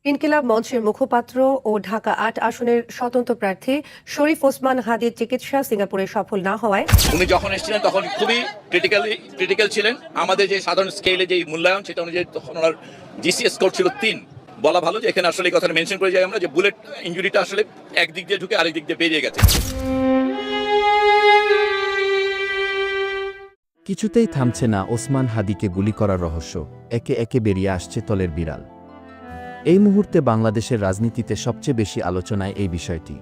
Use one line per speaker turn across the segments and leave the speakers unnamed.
ইনকিলাব মঞ্চের মুখপাত্র ও ঢাকা-৮ আসনের স্বতন্ত্র প্রার্থী শরীফ ওসমান হাদির চিকিৎসা সিঙ্গাপুরে সফল না হওয়ায়
উনি যখন এসেছিলেন তখন খুবই ক্রিটিক্যাল ছিলেন। আমাদের যে সাধারণ স্কেলে যে মূল্যায়ন সেটা অনুযায়ী তখন ওনার জিসিএস স্কোর ছিল ৩। বলা ভালো যে এখানে আসলে এই কথাটা মেনশন করে যাই আমরা যে বুলেট ইনজুরিটা আসলে একদিক দিয়ে ঢুকে আরেক দিক দিয়ে বেরিয়ে গেছে।
কিছুতেই থামছে না ওসমান হাদিকে গুলি করার রহস্য, একে একে বেরিয়ে আসছে তলের বিড়াল। এই মুহূর্তে বাংলাদেশের রাজনীতিতে সবচেয়ে বেশি আলোচনায় এই বিষয়টি।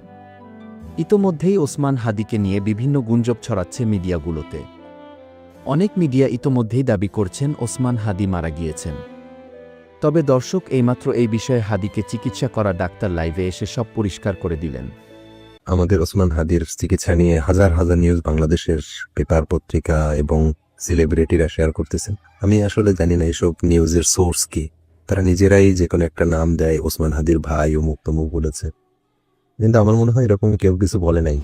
ইতোমধ্যেই ওসমান হাদিকে নিয়ে বিভিন্ন গুঞ্জন ছড়াচ্ছে মিডিয়াগুলোতে। অনেক মিডিয়া ইতোমধ্যেই দাবি করছেন ওসমান হাদি মারা গিয়েছেন। তবে দর্শক এইমাত্র এই বিষয়ে হাদিকে চিকিৎসা করা ডাক্তার লাইভে এসে সব পরিষ্কার করে দিলেন।
আমাদের ওসমান হাদির চিকিৎসা নিয়ে হাজার হাজার নিউজ বাংলাদেশের পেপার পত্রিকা এবং সেলিব্রিটিরা শেয়ার করতেছেন। আমি আসলে জানি না এসব নিউজের সোর্স কি। তারা নিজেরাই যে কোনো একটা নাম দেয়, ওসমান হাদির ভাই অমুক তমুক বলেছে, কিন্তু আমার মনে হয় এরকম কেউ কিছু বলে নাই।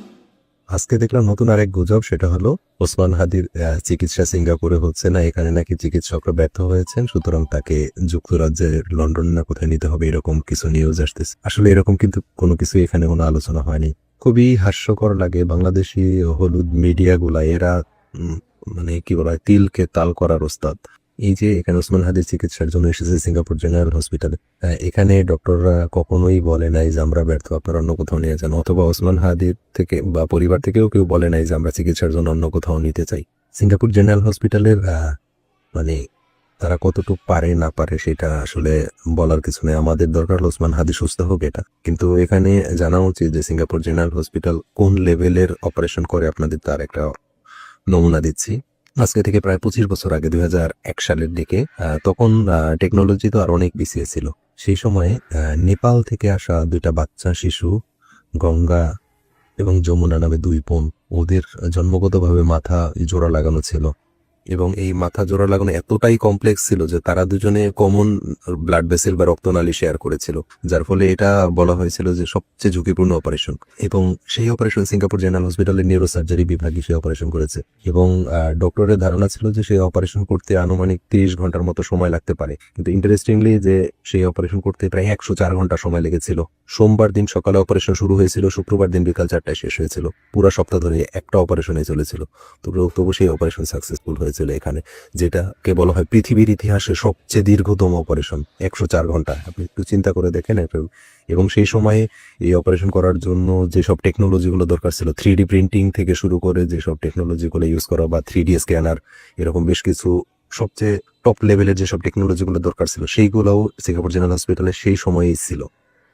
আজকে দেখলাম নতুন আরেক গুজব, সেটা হলো ওসমান হাদির চিকিৎসা সিঙ্গাপুরে হচ্ছে না, এখানে নাকি চিকিৎসকরা ব্যর্থ হয়েছেন, সুতরাং তাকে যুক্তরাজ্যের লন্ডন না কোথায় নিতে হবে, এরকম কিছু নিউজ আসতেছে। আসলে এরকম কিন্তু কোনো কিছু এখানে কোনো আলোচনা হয়নি। খুবই হাস্যকর লাগে বাংলাদেশি হলুদ মিডিয়াগুলা, এরা মানে কি বলা হয়, তিলকে তাল করার ওস্তাদ। এই যে এখানে ওসমান হাদির চিকিৎসার জন্য এসেছে সিঙ্গাপুর জেনারেল হসপিটালে, এখানে ডক্টররা কখনোই বলে নাই যে আমরা ব্যর্থ, আপনারা অন্য কোথাও নিয়ে যান, অথবা ওসমান হাদির থেকে বা পরিবার থেকেও কেউ বলে নাই যে আমরা চিকিৎসার জন্য অন্য কোথাও নিতে চাই। সিঙ্গাপুর জেনারেল হসপিটালের মানে তারা কতটুকু পারে না পারে সেটা আসলে বলার কিছু নেই। আমাদের দরকার ওসমান হাদি সুস্থ হোক, এটা কিন্তু এখানে জানা উচিত যে সিঙ্গাপুর জেনারেল হসপিটাল কোন লেভেলের অপারেশন করে। আপনাদের তার একটা নমুনা দিচ্ছি। আজকে থেকে প্রায় 25 বছর আগে 2001 সালের দিকে, তখন টেকনোলজি তো আর অনেক পিছিয়ে ছিল। সেই সময়ে নেপাল থেকে আসা দুইটা বাচ্চা শিশু, গঙ্গা এবং যমুনা নামে দুই বোন, ওদের জন্মগতভাবে মাথা জোড়া লাগানো ছিল, এবং এই মাথা জোড়া লাগানো এতটাই কমপ্লেক্স ছিল যে তারা দুজনে কমন ব্লাড ভেসেল বা রক্তনালী শেয়ার করেছিল, যার ফলে এটা বলা হয়েছিল যে সবচেয়ে ঝুঁকিপূর্ণ অপারেশন। এবং সেই অপারেশন সিঙ্গাপুর জেনারেল হসপিটালের নিউরোসার্জারি বিভাগে সেই অপারেশন করেছে, এবং ডক্টরের ধারণা ছিল যে সেই অপারেশন করতে আনুমানিক 30 ঘন্টার মতো সময় লাগতে পারে, কিন্তু ইন্টারেস্টিংলি যে সেই অপারেশন করতে প্রায় 104 ঘন্টা সময় লেগেছিল। সোমবার দিন সকালে অপারেশন শুরু হয়েছিল, শুক্রবার দিন বিকাল 4টায় শেষ হয়েছিল। পুরো সপ্তাহ ধরে একটা অপারেশনে চলেছিল, তবু সেই অপারেশন সাকসেসফুল হয়েছিল এখানে, যেটাকে বলা হয় পৃথিবীর ইতিহাসে সবচেয়ে দীর্ঘতম অপারেশন। 104 ঘন্টা, আপনি একটু চিন্তা করে দেখেন। এবং সেই সময়ে এই অপারেশন করার জন্য যেসব টেকনোলজিগুলো দরকার ছিল, 3D প্রিন্টিং থেকে শুরু করে যেসব টেকনোলজিগুলো ইউজ করা, বা 3D স্ক্যানার, এরকম বেশ কিছু সবচেয়ে টপ লেভেলের যেসব টেকনোলজিগুলো দরকার ছিল, সেইগুলোও সিঙ্গাপুর জেনারেল হসপিটালে সেই সময়েই ছিল।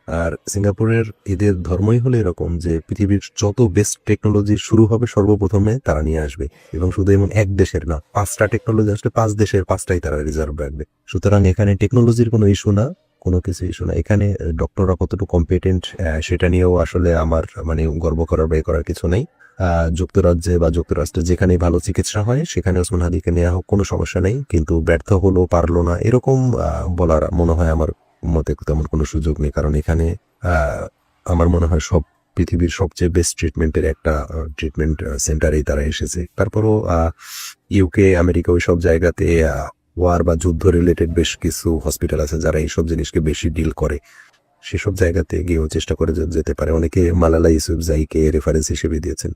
আর সিঙ্গাপুরের এদের ধর্মই হলো এরকম যে পৃথিবীর যত বেস্ট টেকনোলজি শুরু হবে সর্বপ্রথমে তারা নিয়ে আসবে, এবং শুধু এমন এক দেশের না, 5টা টেকনোলজি আসলে 5 দেশের 5টাই তারা রিজার্ভ রাখবে। সুতরাং এখানে টেকনোলজির কোনো ইস্যু না, কোনো কিছু ইস্যু না। এখানে ডক্টররা কতটুকু কম্পিটেন্ট সেটা নিয়েও আসলে আমার মানে গর্ব করার বা করার কিছু নেই। যুক্তরাজ্যে বা যুক্তরাষ্ট্রে যেখানে ভালো চিকিৎসা হয় সেখানে ওসমান হাদিকে নেওয়া হোক, কোনো সমস্যা নেই, কিন্তু ব্যর্থ হলো, পারলো না, এরকম বলার মনে হয় আমার মতে তেমন কোনো সুযোগ নেই। কারণ এখানে আমার মনে হয় সব পৃথিবীর সবচেয়ে বেস্ট ট্রিটমেন্টের একটা ট্রিটমেন্ট সেন্টারেই তারা এসেছে। তারপরও ইউকে, আমেরিকা, ওই সব জায়গাতে ওয়ার বা যুদ্ধ রিলেটেড বেশ কিছু হসপিটাল আছে যারা এইসব জিনিসকে বেশি ডিল করে, সেসব জায়গাতে গিয়েও চেষ্টা করে যেতে পারে। অনেকে মালালা ইউসুফজাইকে রেফারেন্স হিসেবে দিয়েছেন।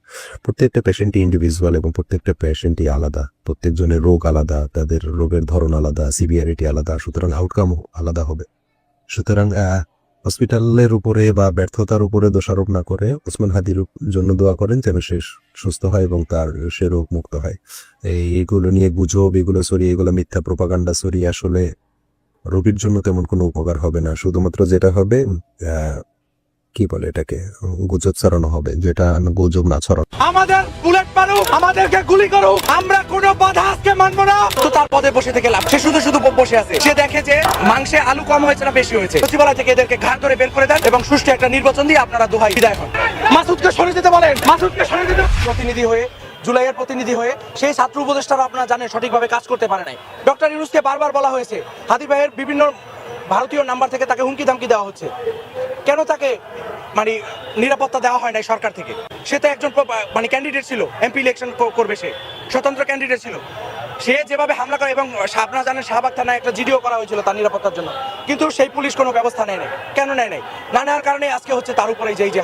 প্রত্যেকটা পেশেন্টই ইন্ডিভিজুয়াল এবং প্রত্যেকটা পেশেন্টই আলাদা, প্রত্যেকজনের রোগ আলাদা, তাদের রোগের ধরন আলাদা, সিভিয়ারিটি আলাদা, সুতরাং আউটকাম আলাদা হবে। সুতরাং হসপিটালের উপরে বা ব্যর্থতার উপরে দোষারোপ না করে ওসমান হাদির জন্য দোয়া করেন যেন সে সুস্থ হয় এবং তার সে রোগ মুক্ত হয়। এইগুলো নিয়ে গুজব, এগুলো সরিয়ে, এগুলো মিথ্যা প্রোপাগান্ডা সরিয়ে আসলে রোগীর জন্য তেমন কোনো উপকার হবে না। শুধুমাত্র যেটা হবে, কি বলে এটাকে, গুজব ছড়ানো হবে, যেটা গুজব না ছড়ানো।
আমাদের বুলেট মারো, আমাদেরকে গুলি করো, আমরা কোনো বাধা আজকে মানবো না। তো তার পদে বসে থেকে লাভ, সে শুধু বসে আছে। সে দেখে যে মাংসে আলু কম হয়েছে না বেশি হয়েছে, সচিবালয় থেকে এদেরকে ঘাট ধরে বের করে দেন এবং সুষ্ঠু একটা নির্বাচন দিয়ে আপনারা দোহাই বিদায় হন। মাসুদকে সরে যেতে বলেন, মাসুদকে সরে যেতে। প্রতিনিধি হয়ে, জুলাইয়ের প্রতিনিধি হয়ে সেই ছাত্র উপদেষ্টারা আপনারা জানেন সঠিকভাবে কাজ করতে পারে নাই। ডক্টর ইউনূসকে বারবার বলা হয়েছে হাদি ভাইয়ের বিভিন্ন ভারতীয় নাম্বার থেকে তাকে হুমকি ধামকি দেওয়া হচ্ছে, কেন তাকে মানে নিরাপত্তা দেওয়া হয় নাই সরকার থেকে? সে তো একজন মানে ক্যান্ডিডেট ছিল, এমপি ইলেকশন করবে, সে স্বতন্ত্র ক্যান্ডিডেট ছিল। সে যেভাবে হামলা করে, এবং আপনারা জানেন শাহবাগ থানায় একটা জিডিও করা হয়েছিল তার নিরাপত্তার জন্য, কিন্তু সেই পুলিশ কোনো ব্যবস্থা নেয় নাই। কেন নেয় নাই? না নেওয়ার কারণে আজকে হচ্ছে তার উপরে যে এই যে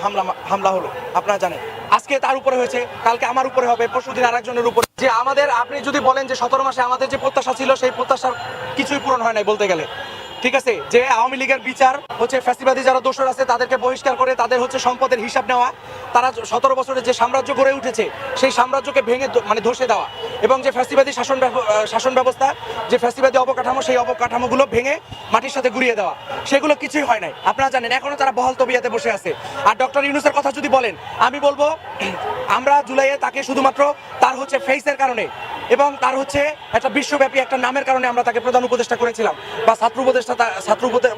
হামলা হলো, আপনারা জানেন আজকে তার উপরে হয়েছে, কালকে আমার উপরে হবে, পরশুদিন আরেকজনের উপরে। যে আমাদের, আপনি যদি বলেন যে 17 মাসে আমাদের যে প্রত্যাশা ছিল সেই প্রত্যাশার কিছুই পূরণ হয় নাই বলতে গেলে, ঠিক আছে। যে আওয়ামী লীগের বিচার হচ্ছে ফ্যাসিবাদী যারা দোষর আছে তাদেরকে বহিষ্কার করে তাদের হচ্ছে সম্পদের হিসাব নেওয়া, তারা 17 বছরের যে সাম্রাজ্য গড়ে উঠেছে সেই সাম্রাজ্যকে ভেঙে মানে ধসে দেওয়া, এবং যে ফ্যাসিবাদী শাসন ব্যবস্থা, যে ফ্যাসিবাদী অবকাঠামো, সেই অবকাঠামোগুলো ভেঙে মাটির সাথে গুড়িয়ে দেওয়া, সেগুলো কিছুই হয় নাই। আপনারা জানেন এখনো তারা বহাল তবিয়াতে বসে আছে। আর ডক্টর ইউনূসের কথা যদি বলেন, আমি বলবো আমরা জুলাইয়ে তাকে শুধুমাত্র তার হচ্ছে ফেসের কারণে এবং তার হচ্ছে একটা বিশ্বব্যাপী একটা নামের কারণে আমরা তাকে প্রধান উপদেষ্টা করেছিলাম, বা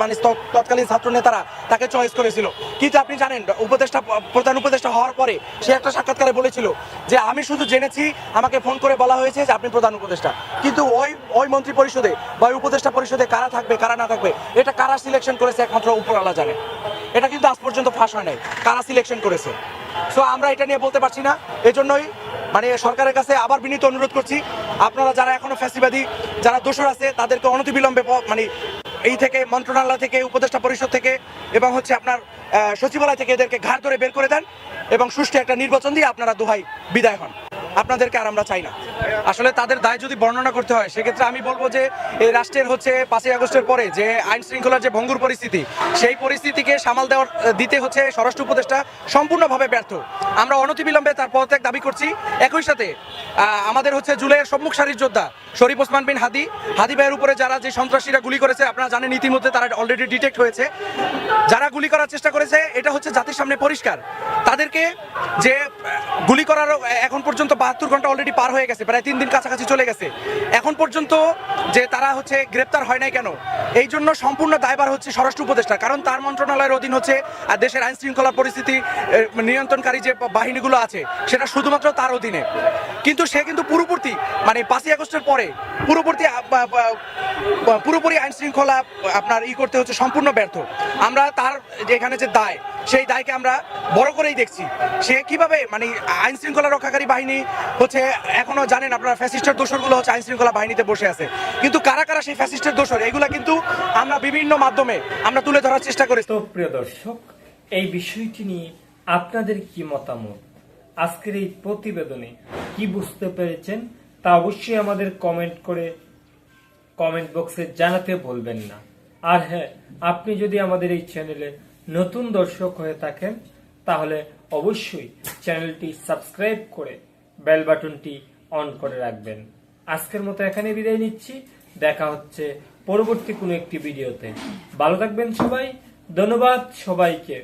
মানে তৎকালীন ছাত্র নেতারা তাকে চয়েস করেছিল। কিন্তু আপনি জানেন প্রধান উপদেষ্টা হওয়ার পরে সে একটা সাক্ষাৎকারে বলেছিল যে আমি শুধু জেনেছি, আমাকে ফোন করে বলা হয়েছে যে আপনি প্রধান উপদেষ্টা, কিন্তু ওই মন্ত্রী পরিষদে বা উপদেষ্টা পরিষদে কারা থাকবে কারা না থাকবে এটা কারা সিলেকশন করেছে একমাত্র উপরওয়ালা জানে। এটা কিন্তু আজ পর্যন্ত ফাঁস হয় নাই কারা সিলেকশন করেছে। সো আমরা এটা নিয়ে বলতে পারছি না। এজন্যই মানে সরকারের কাছে আবার বিনীত অনুরোধ করছি, আপনারা যারা এখনো ফ্যাসিবাদী যারা দোষর আছে তাদেরকে অনতিবিলম্বে মানে এই থেকে মন্ত্রণালয় থেকে, উপদেষ্টা পরিষদ থেকে এবং হচ্ছে আপনার সচিবালয় থেকে এদেরকে ঘাড় ধরে বের করে দেন এবং সুষ্ঠু একটা নির্বাচন দিয়ে আপনারা দোহাই বিদায় হন। আপনাদেরকে আর আমরা চাই না। আসলে তাদের দায় যদি বর্ণনা করতে হয় সেক্ষেত্রে আমি বলবো যে এই রাষ্ট্রের হচ্ছে 5ই আগস্টের পরে যে আইন শৃঙ্খলার যে ভঙ্গুর পরিস্থিতি, সেই পরিস্থিতিকে সামাল দিতে হচ্ছে স্বরাষ্ট্র উপদেষ্টা সম্পূর্ণভাবে ব্যর্থ। আমরা অনতিবিলম্বে তার পদত্যাগ দাবি করছি। একই সাথে আমাদের হচ্ছে জুলাইয়ের সম্মুখ সারির যোদ্ধা শরীফ ওসমান বিন হাদি ভাইয়ের উপরে যারা যে সন্ত্রাসীরা গুলি করেছে, আপনারা জানেন ইতিমধ্যে তারা অলরেডি ডিটেক্ট হয়েছে। যারা গুলি করার চেষ্টা করেছে এটা হচ্ছে জাতির সামনে পরিষ্কার। তাদেরকে যে গুলি করার এখন পর্যন্ত 72 ঘন্টা অলরেডি পার হয়ে গেছে, প্রায় 3 দিন কাছাকাছি চলে গেছে, এখন পর্যন্ত যে তারা হচ্ছে গ্রেপ্তার হয় নাই কেন, এই জন্য সম্পূর্ণ দায়ভার হচ্ছে স্বরাষ্ট্র উপদেষ্টা। কারণ তার মন্ত্রণালয়ের অধীন হচ্ছে দেশের আইন শৃঙ্খলার পরিস্থিতি নিয়ন্ত্রণকারী যে বাহিনীগুলো আছে সেটা শুধুমাত্র তার অধীনে। কিন্তু সে কিন্তু পুরোপুরি মানে 5ই আগস্টের পরে পুরোপুরি আইন শৃঙ্খলা আপনার করতে হচ্ছে সম্পূর্ণ ব্যর্থ। আমরা তার এখানে যে দায়, সেই দায়কে আমরা বড় করেই দেখছি। সে কিভাবে মানে আইন শৃঙ্খলা রক্ষাকারী বাহিনী হচ্ছে এখনো জানেন আপনারা ফ্যাসিস্টের দোসরগুলো হচ্ছে আইন শৃঙ্খলা বাহিনীতে বসে আছে, কিন্তু কারা কারা সেই ফ্যাসিস্টের দোসর এগুলা কিন্তু আমরা বিভিন্ন মাধ্যমে আমরা তুলে ধরার চেষ্টা করি।
তো প্রিয় দর্শক, এই বিষয়টি নিয়ে আপনাদের কি মতামত, আজকের এই প্রতিবেদনে কি বুঝতে পেরেছেন তা অবশ্যই আমাদের কমেন্ট বক্সে জানাতে ভুলবেন না। আর হ্যাঁ, আপনি যদি আমাদের এই চ্যানেলে নতুন দর্শক হয়ে থাকেন তাহলে অবশ্যই চ্যানেলটি সাবস্ক্রাইব করে বেল বাটনটি অন করে রাখবেন। আজকের মতো এখানে বিদায় নিচ্ছি, দেখা হচ্ছে পরবর্তী কোনো একটি ভিডিওতে। ভালো থাকবেন সবাই, ধন্যবাদ সবাইকে।